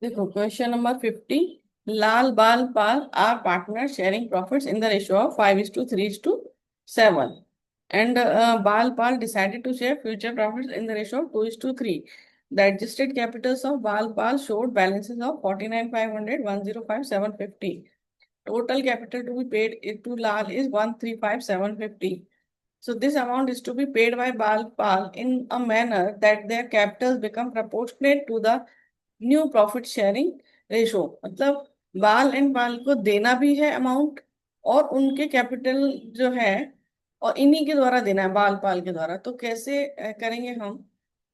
देखो question number 50। Lal Bal Pal are partner sharing profits in the ratio of 5:3:7 and Bal Pal decided to share future profits in the ratio of 2:3. The adjusted capitals of Bal Pal showed balances of 49,500, 105, 750. Total capital to be paid to Lal is 135, 750. So this amount is to be paid by Bal Pal in a manner that their capitals become proportionate to the new profit sharing ratio. मतलब बाल and बाल को देना भी है amount, और उनके capital जो है और इन्हीं के द्वारा देना है, बाल पाल के द्वारा। तो कैसे करेंगे हम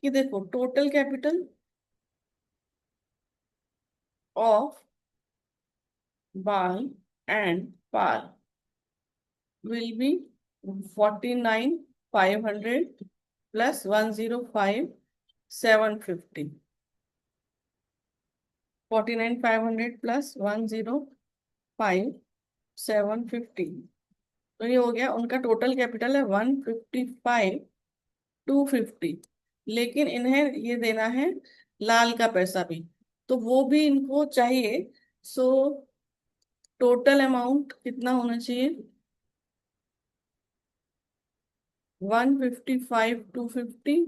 कि देखो टोटल कैपिटल ऑफ बाल and Pal will be 49,500 plus 105 750। 49,500 plus 105 750। तो ये हो गया, उनका टोटल कैपिटल है 155 250। लेकिन इन्हें ये देना है लाल का पैसा भी, तो वो भी इनको चाहिए। सो टोटल अमाउंट कितना होना चाहिए? 155 250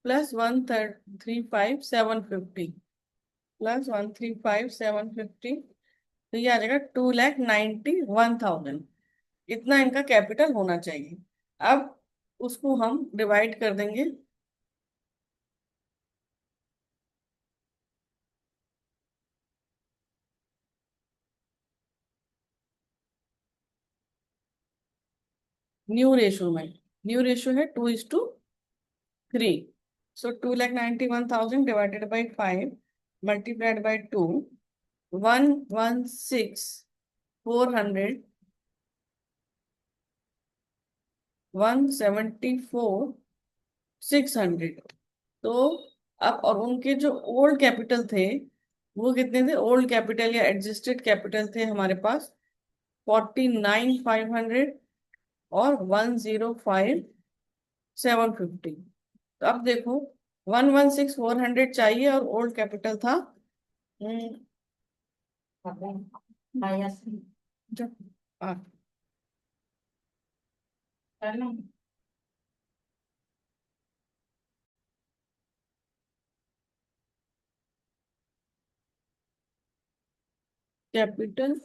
प्लस 135 750 प्लस 135 750। तो ये आ जाएगा 2,91,000। इतना इनका कैपिटल होना चाहिए। अब उसको हम डिवाइड कर देंगे न्यू रेशो में। न्यू रेशो है 2:3। सो 2,91,000 डिवाइडेड बाई 5 मल्टीप्लाइड बाई 2, 116,400, 174,600। तो अब और उनके जो ओल्ड कैपिटल थे वो कितने थे? ओल्ड कैपिटल या एडजस्टेड कैपिटल थे हमारे पास 49,500 और 105 750। तो अब देखो 116,400 चाहिए और ओल्ड कैपिटल था जो कैपिटल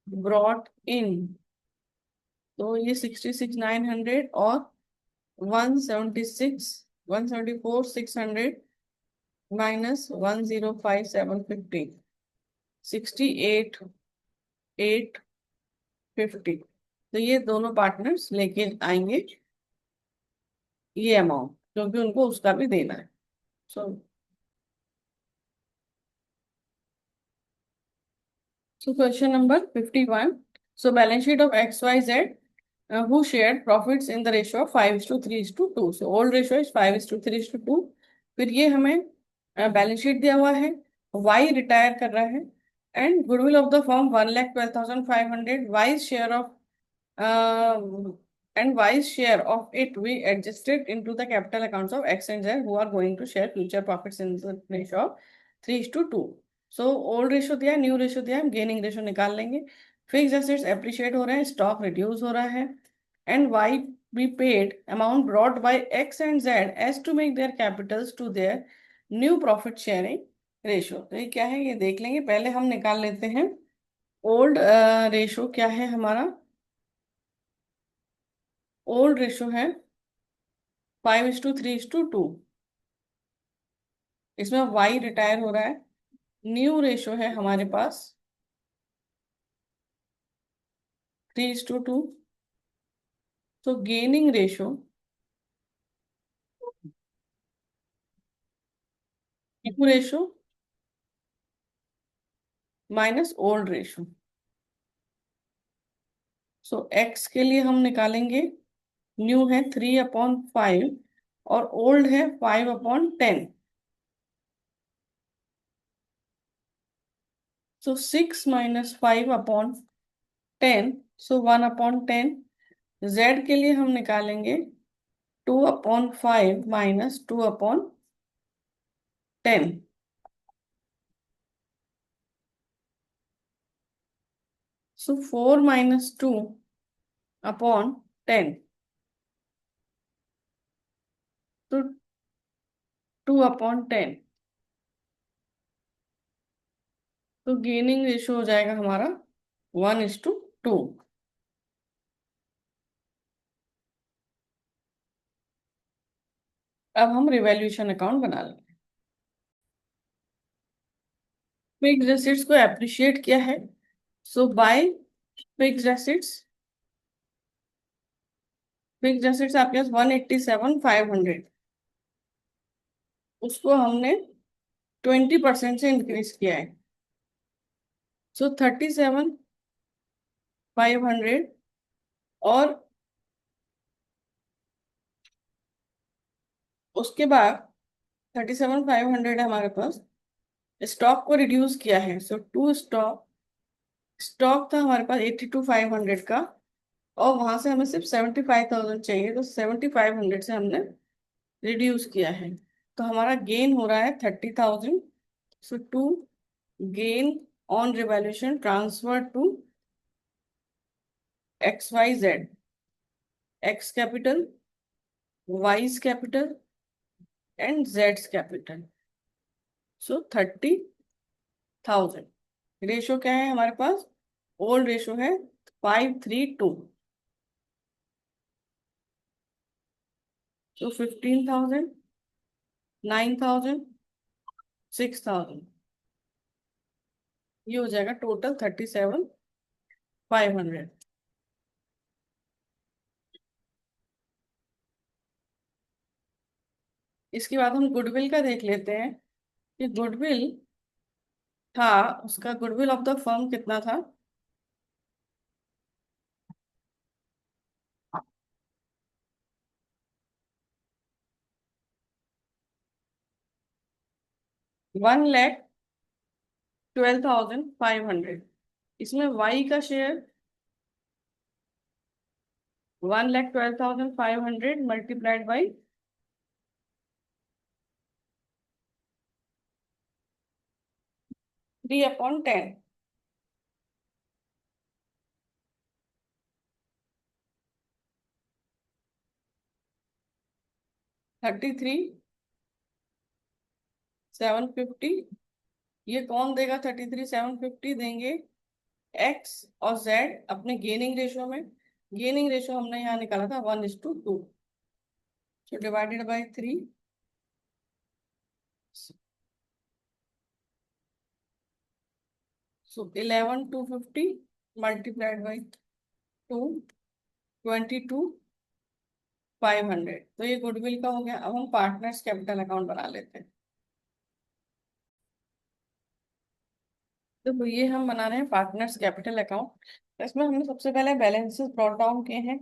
ब्रॉट इन, तो ये 66,900 और 174,600 माइनस 105 750, 68,850। तो ये दोनों पार्टनर्स लेके आएंगे ये अमाउंट, क्योंकि उनको उसका भी देना है। So question number 51। So balance sheet of XYZ who shared profits in the ratio of 5:3:2। So old ratio is 5:3:2। फिर ये हमें बैलेंस शीट दिया हुआ है, वाई रिटायर कर रहा है, and goodwill of the firm 1,12,500। Wise share of and wise share of it we adjusted into the capital accounts of X and Z who are going to share future profits in the ratio of 3:2। So old ratio दिया है, new ratio दिया है, हम gaining ratio निकाल लेंगे। Fix assets appreciate हो रहे हैं, स्टॉक रिड्यूस हो रहा है, and Y be paid amount brought by X and Z as to make their capitals to their new profit sharing ratio. तो ये क्या है ये देख लेंगे, पहले हम निकाल लेते हैं ओल्ड रेशो। क्या है हमारा ओल्ड रेशो? है 5:3:2। इसमें वाई रिटायर हो रहा है। न्यू रेशो है हमारे पास 3:2। तो gaining ratio, new ratio minus old ratio. So X के लिए हम निकालेंगे, न्यू है 3/5 और ओल्ड है 5/10। सो 6 - 5/10, सो 1/10। जेड के लिए हम निकालेंगे 2/5 - 2/10। So 4 minus 2 upon 10. तो 2 upon 10. तो गेनिंग रेशियो हो जाएगा हमारा 1:2. अब हम रिवैल्यूएशन अकाउंट बना लेंगे। फिक्स्ड एसेट्स को एप्रिशिएट किया है, so by fixed assets. Fixed assets आपके पास 187,500, उसको हमने 20% से इंक्रीज किया है, सो 37,500। और उसके बाद 37,500 है हमारे पास, स्टॉक को रिड्यूस किया है, सो टू स्टॉक। स्टॉक था हमारे पास 82,500 का, और वहां से हमें सिर्फ 75,000 चाहिए, तो 7500 से हमने रिड्यूस किया है। तो हमारा गेन हो रहा है 30,000। So to gain on revaluation transfer to XYZ, X capital, Y's capital and Z's capital. So 30,000। रेशो क्या है हमारे पास? ओल्ड रेशो है 5:3:2। सो 15,000, 9,000, 6,000, ये हो जाएगा टोटल 37,500। इसके बाद हम गुडविल का देख लेते हैं कि गुडविल था, उसका गुडविल ऑफ द फर्म कितना था? 1,12,500। इसमें वाई का शेयर 1,12,500 मल्टीप्लाइड बाई 3/10। 33,750। ये कौन देगा? 33,750 देंगे एक्स और जेड अपने गेनिंग रेशियो में। गेनिंग रेशियो हमने यहाँ निकाला था 1:2, so divided by 3। So 11,250 multiplied by 2, 22,500। तो ये गुडविल का हो गया। अब हम पार्टनर्स कैपिटल अकाउंट बना लेते हैं। तो ये हम बना रहे हैं पार्टनर्स कैपिटल अकाउंट। इसमें हमने सबसे पहले बैलेंसेस ब्रॉट डाउन किए हैं,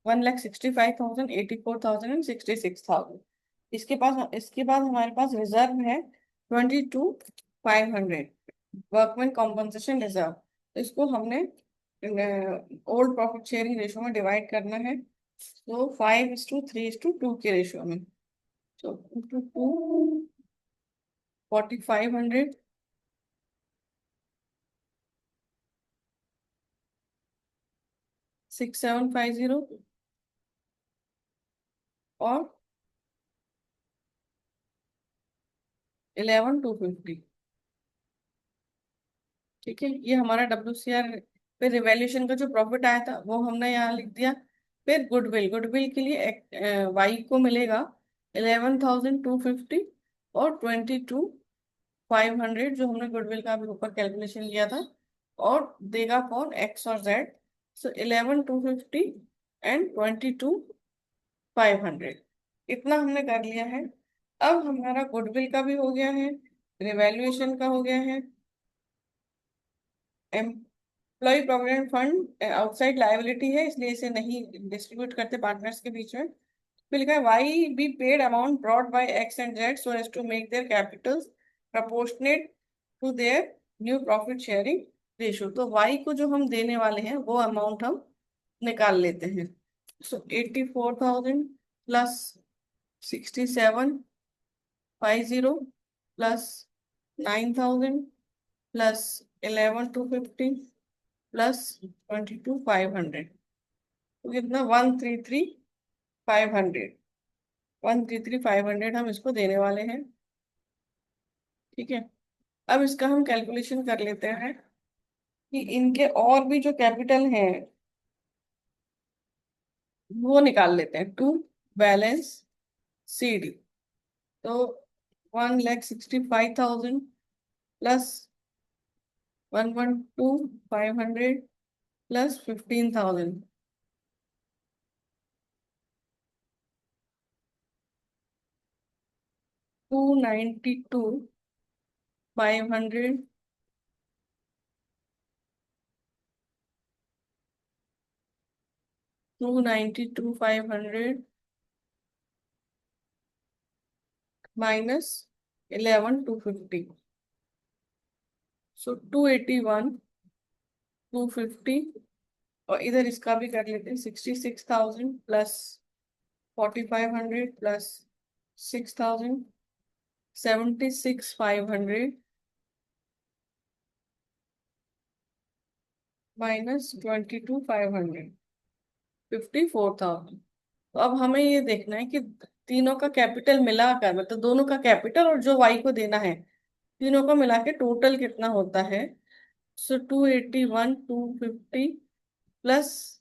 1,65,000, 84,000 एंड 66,000। इसके बाद हमारे पास रिजर्व है 22,500, वर्कमैन कॉम्पनसेशन रिजर्व। तो इसको हमने ओल्ड प्रॉफिट शेयरिंग रेशियो में डिवाइड करना है, तो 5:3:2 के रेशियो में। तो 2 4,500, 6,750 और 11,250। ठीक है, ये हमारा WCR। फिर रिवैल्यूएशन का जो प्रॉफिट आया था वो हमने यहाँ लिख दिया। फिर गुडविल, गुडविल के लिए वाई को मिलेगा 11,250 और 22,500, जो हमने गुडविल का अभी ऊपर कैलकुलेशन लिया था, और देगा फॉर एक्स और जेड। सो 11,250 एंड 22,500, इतना हमने कर लिया है। अब हमारा गुडविल का भी हो गया है, रिवैल्यूएशन का हो गया है। Employee provident fund outside liability है, इसलिए इसे नहीं डिस्ट्रीब्यूट करते पार्टनर्स के बीच में। फिर लिखा है Y be paid amount brought by X and Z so as to make their capitals proportionate to their new profit sharing ratio. तो वाई को जो हम देने वाले हैं वो अमाउंट हम निकाल लेते हैं। सो 84,000 प्लस 67,500 प्लस 9,000 प्लस 11,250 प्लस 22,500, तो कितना 133,500, 133,500 हम इसको देने वाले हैं। ठीक है, अब इसका हम कैलकुलेशन कर लेते हैं कि इनके और भी जो कैपिटल हैं वो निकाल लेते हैं टू बैलेंस CD। तो 1,65,000 प्लस 112,500 प्लस 15,000, 292,500 292,500 माइनस 11,250, सो 281,250। और इधर इसका भी कर लेते हैं, 66,000 प्लस 4,500 प्लस 6,000, 76,500 माइनस 22,500, 54,000। तो अब हमें ये देखना है कि तीनों का कैपिटल मिलाकर, मतलब दोनों का कैपिटल और जो वाई को देना है, तीनों को मिला के टोटल कितना होता है। सो 281,250 प्लस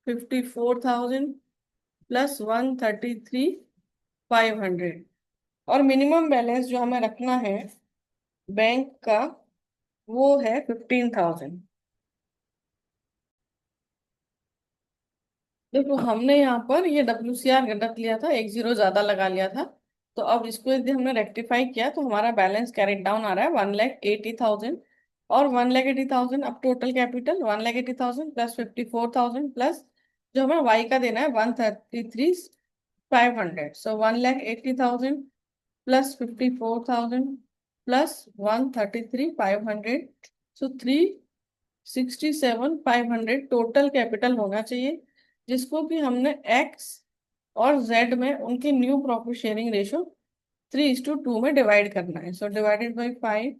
54,000 प्लस 133,500। और मिनिमम बैलेंस जो हमें रखना है बैंक का वो है 15,000। देखो हमने यहाँ पर ये WCR रख लिया था, एक जीरो ज्यादा लगा लिया था। तो अब इसको यदि हमने रेक्टिफाई किया तो हमारा बैलेंस कैरेट डाउन आ रहा है 1,80,000। और 1,80,000, अब टोटल कैपिटल 1,80,000 प्लस 54,000 प्लस जो हमें वाई का देना है 133,500। सो 1,80,000 प्लस 54,000 प्लस 133,500, सो 367,500 टोटल कैपिटल होना चाहिए, जिसको कि हमने एक्स और जेड में उनके न्यू प्रॉफिट शेयरिंग रेशो 3:2 में डिवाइड करना है। So divided by 5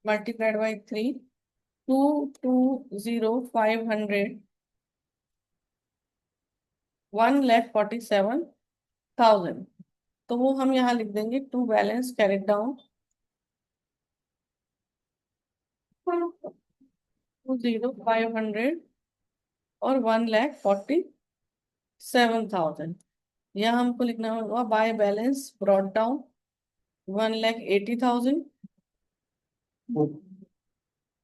multiplied by 3, 220,500, 1,47,000। तो वो हम यहाँ लिख देंगे टू बैलेंस कैरिड डाउन 2,0500 और 1,47,000। यहाँ हमको लिखना होगा बाय बैलेंस ब्रॉट डाउन 1,80,000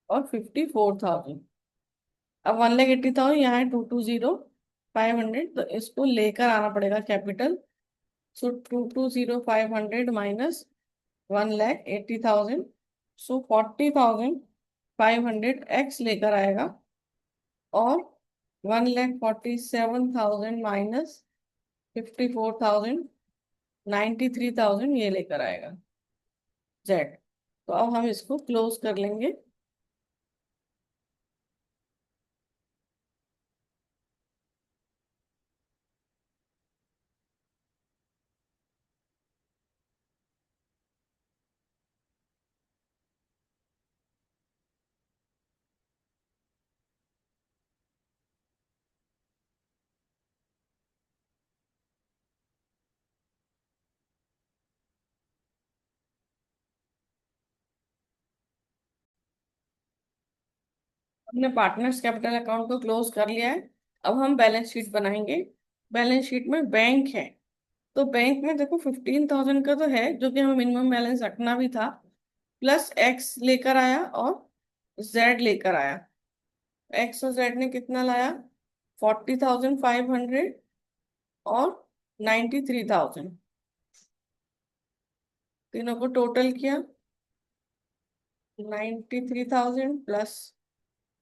और 54,000। अब 1,80,000 यहाँ है 220,500, तो इसको लेकर आना पड़ेगा कैपिटल। सो 220,500 माइनस 1,80,000, सो 40,500 एक्स लेकर आएगा। और 1,47,000 माइनस 54,000, 93,000 ये लेकर आएगा जेड। तो अब हम इसको क्लोज कर लेंगे। हमने पार्टनर्स कैपिटल अकाउंट को क्लोज कर लिया है। अब हम बैलेंस शीट बनाएंगे। बैलेंस शीट में बैंक है, तो बैंक में देखो 15,000 का तो है जो कि हमें मिनिमम बैलेंस रखना भी था, प्लस एक्स लेकर आया और जेड लेकर आया। एक्स और जेड ने कितना लाया, 40,500 और 93,000। तीनों को टोटल किया 93,000 प्लस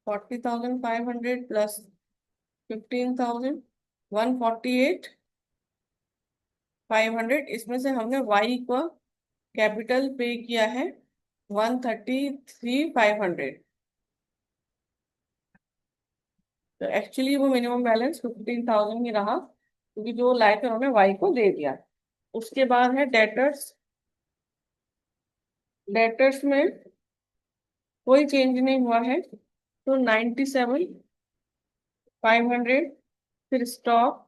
40,500 प्लस 15,000, 148,500। इसमें से हमने वाई को कैपिटल पे किया है 133,500। तो एक्चुअली वो मिनिमम बैलेंस 15,000 ही रहा, क्योंकि जो लाए थे उन्होंने वाई को दे दिया। उसके बाद है डेटर्स। डेटर्स में कोई चेंज नहीं हुआ है, तो 97,500, फिर स्टॉक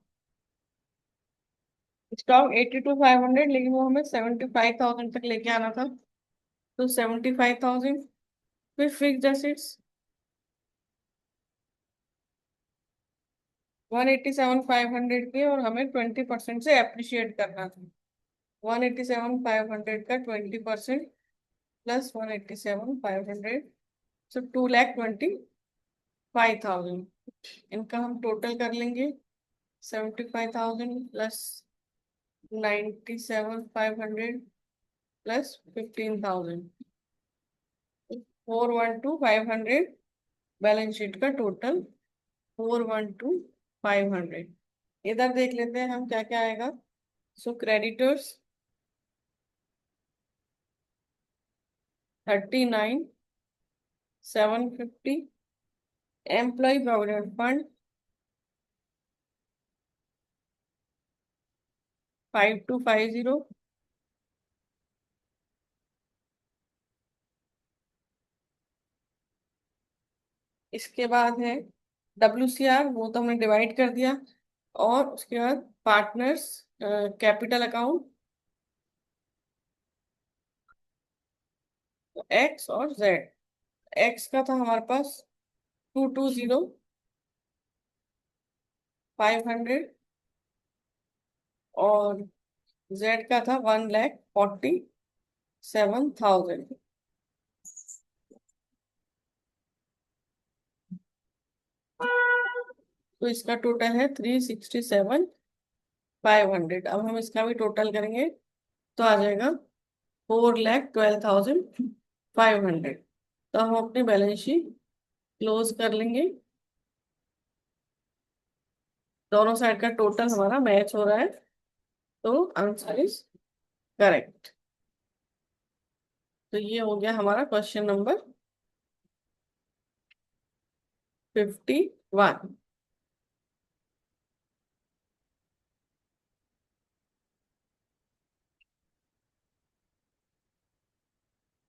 स्टॉक 82,500, लेकिन वो हमें 75,000 तक लेके आना था, तो 75,000। फिर फिक्स्ड एसेट्स 187,500 के, और हमें 20% से अप्रिशिएट करना था। 187,500 का 20% प्लस 187,500, सो 2,25,000। इनका हम टोटल कर लेंगे। 75,000 प्लस 97,500 प्लस 15,000, 412,500 बैलेंस शीट का टोटल। 412,500। इधर देख लेते हैं हम क्या क्या आएगा। So creditors 39,750, employee provident fund 5250, इसके बाद है WCR, वो तो हमने डिवाइड कर दिया। और उसके बाद पार्टनर्स कैपिटल अकाउंट, एक्स और जेड। एक्स का था हमारे पास 220,500, और जेड का था 1,47,000। तो इसका टोटल है 367,500। अब हम इसका भी टोटल करेंगे तो आ जाएगा 4,12,500। तो हम अपनी बैलेंस शीट क्लोज कर लेंगे। दोनों साइड का टोटल हमारा मैच हो रहा है, तो आंसर इज करेक्ट। तो ये हो गया हमारा क्वेश्चन नंबर 51।